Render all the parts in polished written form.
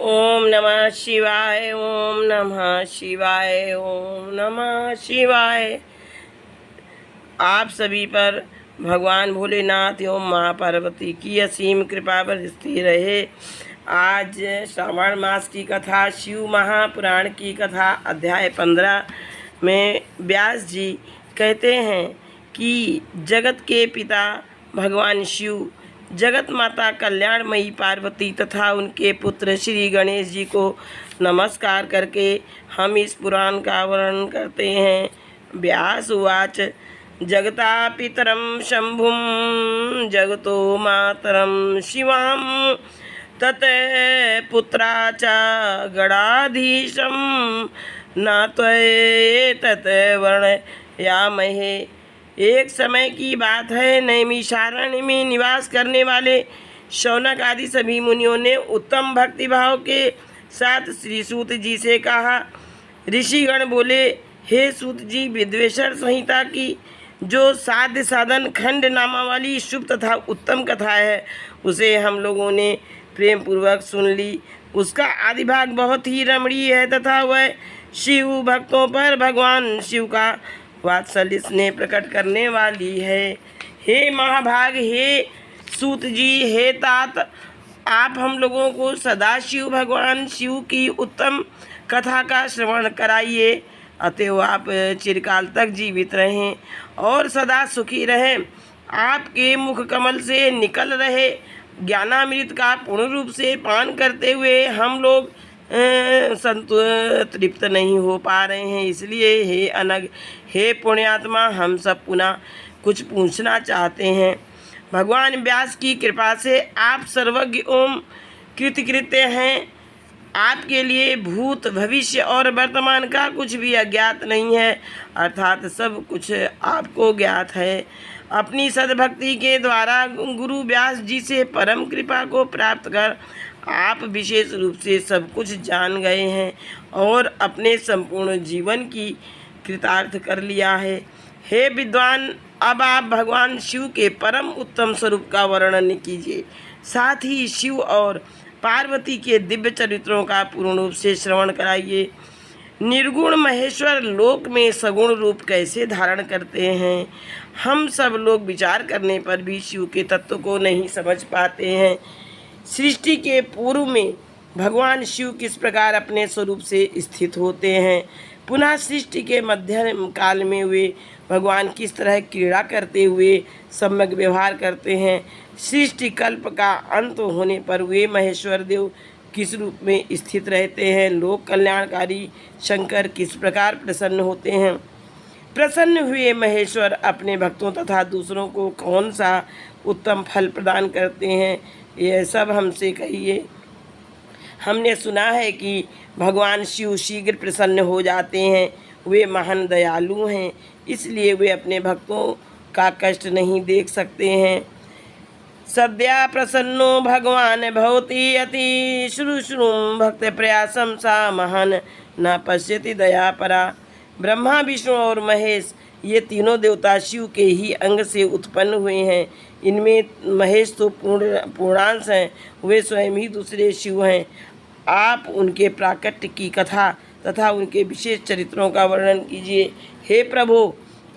ओम नमः शिवाय, ओम नमः शिवाय, ओम नमः शिवाय। आप सभी पर भगवान भोलेनाथ एवं माँ पार्वती की असीम कृपा बरसती रहे। आज श्रावण मास की कथा, शिव महापुराण की कथा, अध्याय 15 में व्यास जी कहते हैं कि जगत के पिता भगवान शिव, जगत माता कल्याणमयी पार्वती तथा उनके पुत्र श्री गणेश जी को नमस्कार करके हम इस पुराण का वर्णन करते हैं। व्यास उवाच। जगता पितरं शंभुं जगतो मातरं शिवां तत पुत्रा च गणाधीशं न त्वएतत् वर्णयामहे। एक समय की बात है, नैमिषारण्य में निवास करने वाले शौनक आदि सभी मुनियों ने उत्तम भक्तिभाव के साथ श्री सूत जी से कहा। ऋषिगण बोले, हे सूत जी, विद्वेषण संहिता की जो साध्य साधन खंड नामा वाली शुभ तथा उत्तम कथा है, उसे हम लोगों ने प्रेम पूर्वक सुन ली। उसका आदि भाग बहुत ही रमणीय है तथा वह शिव भक्तों पर भगवान शिव का वात्सल्य स्नेह प्रकट करने वाली है। हे महाभाग, हे सूत जी, हे तात, आप हम लोगों को सदा शिव भगवान शिव की उत्तम कथा का श्रवण कराइए, अतएव आप चिरकाल तक जीवित रहें और सदा सुखी रहें। आपके मुख कमल से निकल रहे ज्ञानामृत का पूर्ण रूप से पान करते हुए हम लोग तृप्त नहीं हो पा रहे हैं। इसलिए हे अनग, हे पुण्यात्मा, हम सब पुनः कुछ पूछना चाहते हैं। भगवान व्यास की कृपा से आप सर्वज्ञ एवं कृतकृत्य हैं। आपके लिए भूत, भविष्य और वर्तमान का कुछ भी अज्ञात नहीं है, अर्थात सब कुछ आपको ज्ञात है। अपनी सद्भक्ति के द्वारा गुरु व्यास जी से परम कृपा को प्राप्त कर आप विशेष रूप से सब कुछ जान गए हैं और अपने संपूर्ण जीवन की कृतार्थ कर लिया है। हे विद्वान, अब आप भगवान शिव के परम उत्तम स्वरूप का वर्णन कीजिए, साथ ही शिव और पार्वती के दिव्य चरित्रों का पूर्ण रूप से श्रवण कराइए। निर्गुण महेश्वर लोक में सगुण रूप कैसे धारण करते हैं? हम सब लोग विचार करने पर भी शिव के तत्व को नहीं समझ पाते हैं। सृष्टि के पूर्व में भगवान शिव किस प्रकार अपने स्वरूप से स्थित होते हैं, पुनः सृष्टि के मध्य काल में वे भगवान किस तरह क्रीड़ा करते हुए सम्यक व्यवहार करते हैं, सृष्टि कल्प का अंत होने पर वे महेश्वर देव किस रूप में स्थित रहते हैं, लोक कल्याणकारी शंकर किस प्रकार प्रसन्न होते हैं, प्रसन्न हुए महेश्वर अपने भक्तों तथा दूसरों को कौन सा उत्तम फल प्रदान करते हैं, यह सब हमसे कहिए। हमने सुना है कि भगवान शिव शीघ्र प्रसन्न हो जाते हैं। वे महान दयालु हैं, इसलिए वे अपने भक्तों का कष्ट नहीं देख सकते हैं। सद्या प्रसन्नो भगवान भवति अति शुश्रूषुं भक्त प्रयासम सा महान न पश्यति दया परा। ब्रह्मा, विष्णु और महेश, ये तीनों देवता शिव के ही अंग से उत्पन्न हुए हैं। इनमें महेश तो पूर्णांश हैं, वे स्वयं ही दूसरे शिव हैं। आप उनके प्राकट्य की कथा तथा उनके विशेष चरित्रों का वर्णन कीजिए। हे प्रभु,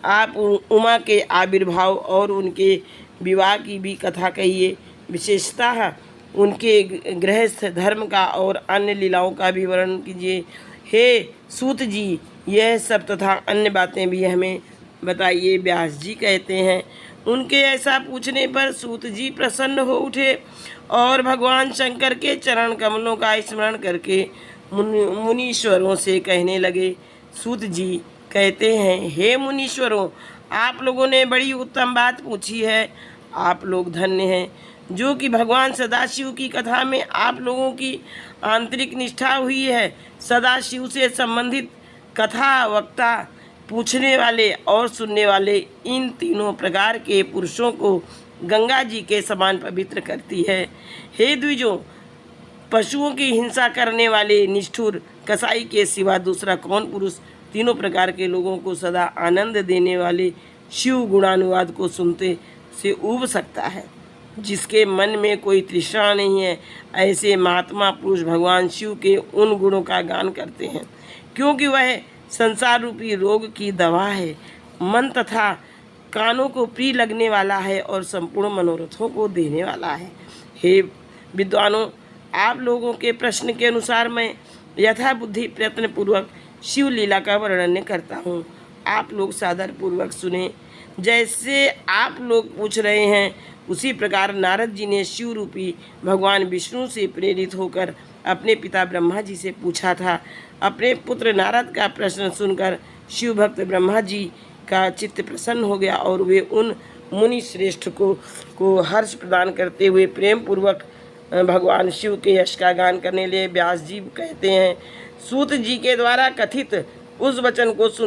आप उमा के आविर्भाव और उनके विवाह की भी कथा कहिए। विशेषतः उनके गृहस्थ धर्म का और अन्य लीलाओं का भी वर्णन कीजिए। हे सूत जी, यह सब तथा अन्य बातें भी हमें बताइए। व्यास जी कहते हैं, उनके ऐसा पूछने पर सूत जी प्रसन्न हो उठे और भगवान शंकर के चरण कमलों का स्मरण करके मुनीश्वरों से कहने लगे। सूत जी कहते हैं, हे मुनीश्वरों, आप लोगों ने बड़ी उत्तम बात पूछी है। आप लोग धन्य हैं जो कि भगवान सदाशिव की कथा में आप लोगों की आंतरिक निष्ठा हुई है। सदाशिव से संबंधित कथा वक्ता, पूछने वाले और सुनने वाले, इन तीनों प्रकार के पुरुषों को गंगा जी के समान पवित्र करती है। हे द्विजों, पशुओं की हिंसा करने वाले निष्ठुर कसाई के सिवा दूसरा कौन पुरुष तीनों प्रकार के लोगों को सदा आनंद देने वाले शिव गुणानुवाद को सुनते से ऊब सकता है? जिसके मन में कोई तृष्णा नहीं है, ऐसे महात्मा पुरुष भगवान शिव के उन गुणों का गान करते हैं, क्योंकि वह संसार रूपी रोग की दवा है, मन तथा कानों को प्रिय लगने वाला है और संपूर्ण मनोरथों को देने वाला है। हे विद्वानों, आप लोगों के प्रश्न के अनुसार मैं यथा बुद्धि प्रयत्न पूर्वक शिव लीला का वर्णन करता हूँ। आप लोग सादर पूर्वक सुने। जैसे आप लोग पूछ रहे हैं, उसी प्रकार नारद जी ने शिव रूपी भगवान विष्णु से प्रेरित होकर अपने पिता ब्रह्मा जी से पूछा था। अपने पुत्र नारद का प्रश्न सुनकर शिव भक्त ब्रह्मा जी का चित्त प्रसन्न हो गया और वे उन मुनि श्रेष्ठ को हर्ष प्रदान करते हुए प्रेम पूर्वक भगवान शिव के यश का गान करने लिए व्यास जी कहते हैं। सूत जी के द्वारा कथित उस वचन को सुन